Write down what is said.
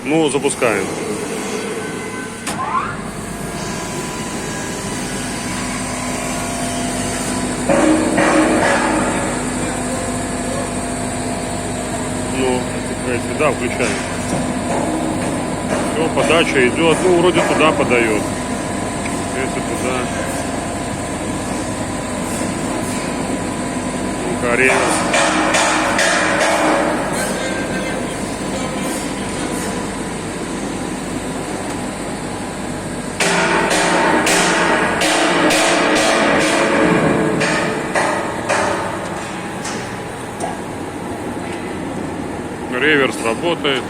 Ну, запускаем. Ну, да, включаем. Все, подача идет. Ну, вроде туда подает. Это туда. Ну-ка, реверс. Реверс работает.